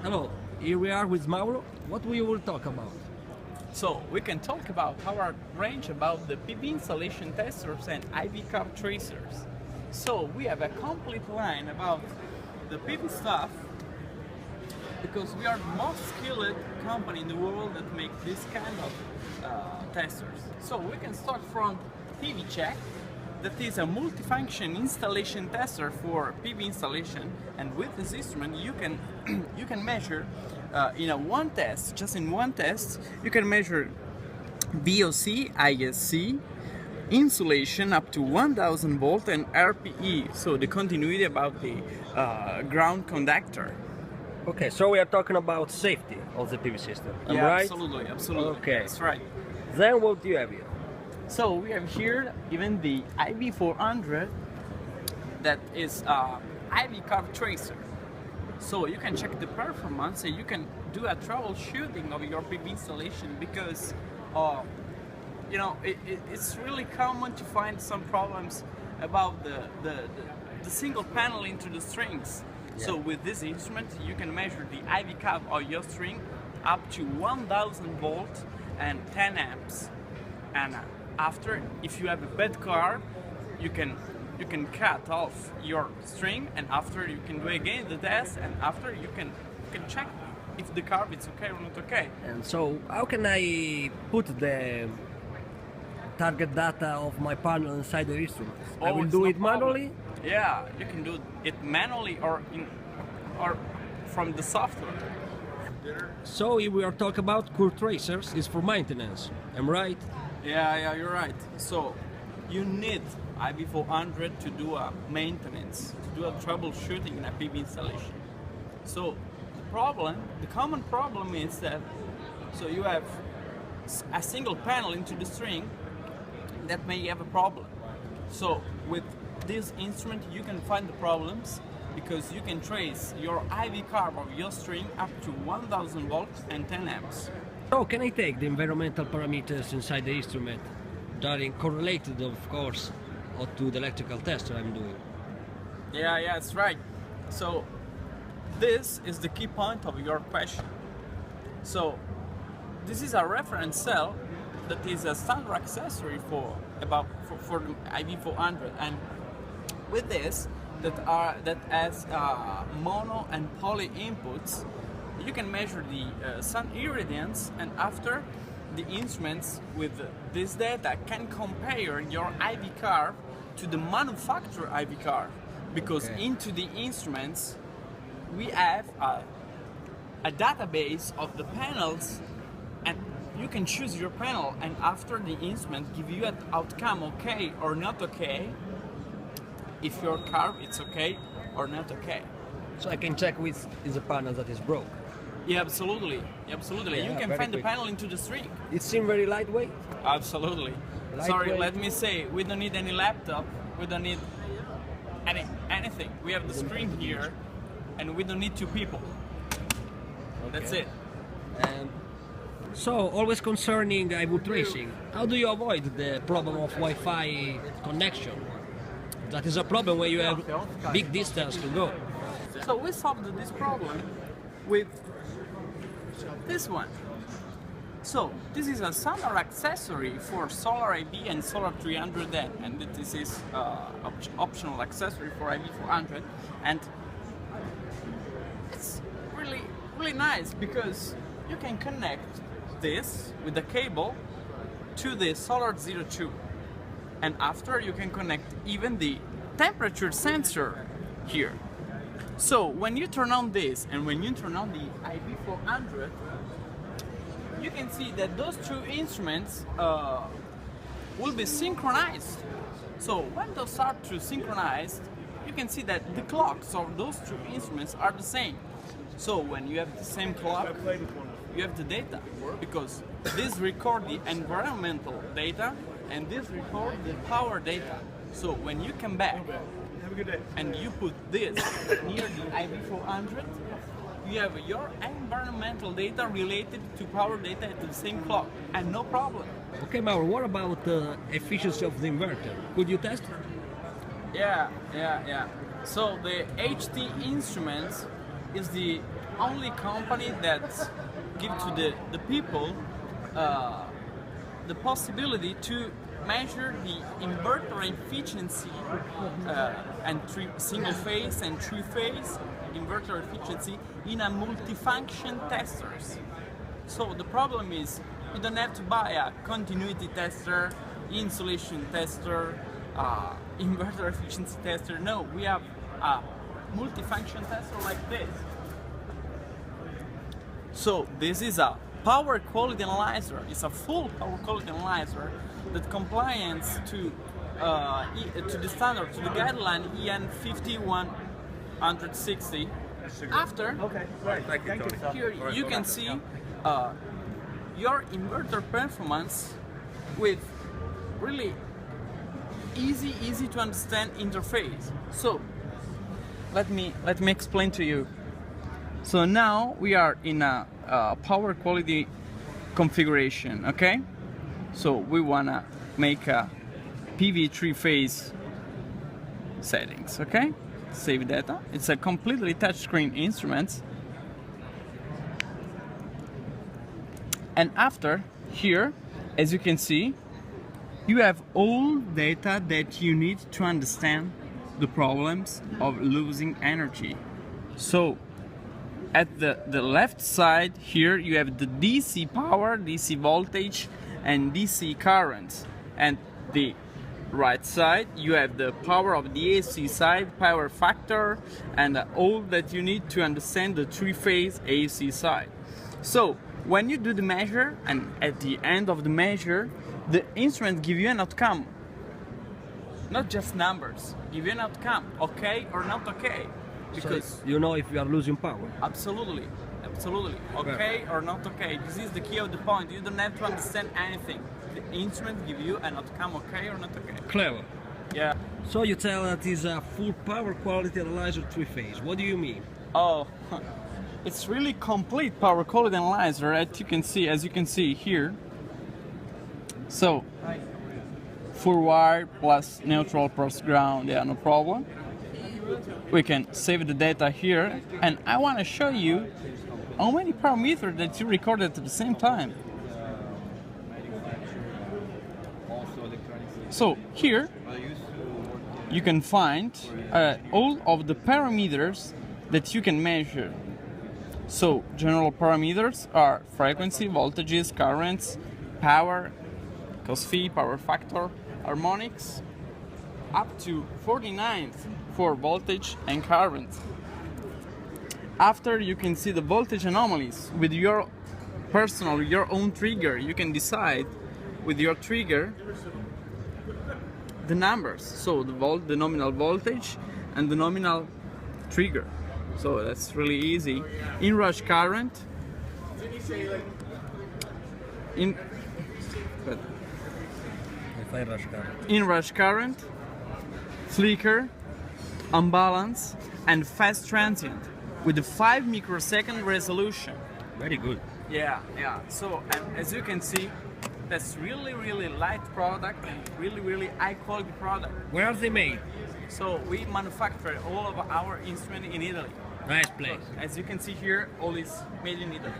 Hello, here we are with Mauro. What we will talk about? So we can talk about our range about the PV installation testers and IV curve tracers. So we have a complete line about the PV stuff because we are the most skilled company in the world that make this kind of testers. So we can start from PV check. That is a multifunction installation tester for PV installation, and with this instrument you can you can measure in one test, just in one test, you can measure VOC, ISC, insulation up to 1000 volt and RPE, so the continuity about the ground conductor. Okay, so we are talking about safety of the PV system, Yeah, right? absolutely, absolutely. Okay. That's right. Then what do you have here? So we have here even the IV400 that is IV curve tracer. So you can check the performance and you can do a troubleshooting of your PV installation because you know it's really common to find some problems about the single panel into the strings. Yeah. So with this instrument you can measure the IV curve of your string up to 1000 volt and 10 amps. And after, if you have a bad curve, you can cut off your string, and after you can do again the test, and after you can check if the curve is okay or not okay. And so how can I put the target data of my panel inside the instrument? I will it's do no it manually? problem. Yeah, you can do it manually or from the software. So if we are talking about curve tracers, is for maintenance, am I right? Yeah, you're right. So you need IV400 to do a maintenance, to do a troubleshooting in a PV installation. So the common problem is that, so you have a single panel into the string that may have a problem. So with this instrument you can find the problems because you can trace your IV curve of your string up to 1000 volts and 10 amps. So can I take the environmental parameters inside the instrument that are correlated, of course, to the electrical test that I'm doing? Yeah, that's right. So this is the key point of your question. So this is a reference cell that is a standard accessory for the IV400, and with this that has mono and poly inputs, you can measure the sun irradiance, and after the instruments with this data can compare your IV curve to the manufacturer IV curve, because into the instruments we have a database of the panels, and you can choose your panel, and after the instrument give you an outcome okay or not okay, if your curve is okay or not okay. So I can check which is a panel that is broke. Yeah, absolutely. Yeah, You can very find the quick. panel into the string. It seems very lightweight. Absolutely. Sorry, Lightweight. let me say, we don't need any laptop, we don't need anything. We have the screen here, and we don't need two people. That's it. And so, always concerning IV tracing, how do you avoid the problem of Wi-Fi connection? That is a problem where you have big distance to go. So we solved this problem with this one. So this is a standard accessory for Solar IB and Solar 300N, and this is optional accessory for IV400, and it's really nice because you can connect this with the cable to the Solar 02, and after you can connect even the temperature sensor here. So when you turn on this and when you turn on the IV400, you can see that those two instruments will be synchronized. So when those start to synchronize, you can see that the clocks of those two instruments are the same. So when you have the same clock, you have the data, because this record the environmental data and this record the power data. So when you come back and you put this near the IV400, you have your environmental data related to power data at the same clock, and no problem. Okay, Mauro, what about efficiency of the inverter? Could you test? Yeah. So the HT-Instruments is the only company that give to the people the possibility to measure the inverter efficiency and single phase and three phase inverter efficiency in a multifunction testers. So the problem is you don't have to buy a continuity tester, insulation tester, inverter efficiency tester. No, we have a multifunction tester like this. So this is a power quality analyzer. It's a full power quality analyzer that compliance to the standard, to the guideline EN 5160. After, Okay, right. Thank you, Tony. here you can see your inverter performance with really easy to understand interface. So let me explain to you. So now we are in a power quality configuration, okay? So we wanna make a PV three-phase settings, okay? Save data. It's a completely touchscreen instrument. And after, here, as you can see, you have all data that you need to understand the problems of losing energy. So at the left side here you have the DC power, DC voltage and DC current, and the right side you have the power of the AC side, power factor, and all that you need to understand the three-phase AC side. So when you do the measure, and at the end of the measure the instrument give you an outcome, not just numbers, give you an outcome, okay or not okay. Because so you know if you are losing power. Absolutely. Okay or not okay. This is the key of the point. You don't have to understand anything. The instrument give you an outcome, okay or not okay. Clever. Yeah. So you tell that it's a full power quality analyzer three-phase. What do you mean? Oh, it's really complete power quality analyzer, as you can see here. So, full wire plus neutral plus ground, yeah, no problem. We can save the data here, and I want to show you how many parameters that you recorded at the same time. So here you can find all of the parameters that you can measure. So general parameters are frequency, voltages, currents, power, cos phi, power factor, harmonics, up to 49th for voltage and current. After you can see the voltage anomalies with your own trigger. You can decide with your trigger the numbers, so the nominal voltage and the nominal trigger. So that's really easy. Inrush current, inrush current, flicker, unbalance, and fast transient with a 5 microsecond resolution. Very good. Yeah. So as you can see, that's really light product and really high quality product. Where are they made? So we manufacture all of our instruments in Italy. Nice place. As you can see here, all is made in Italy.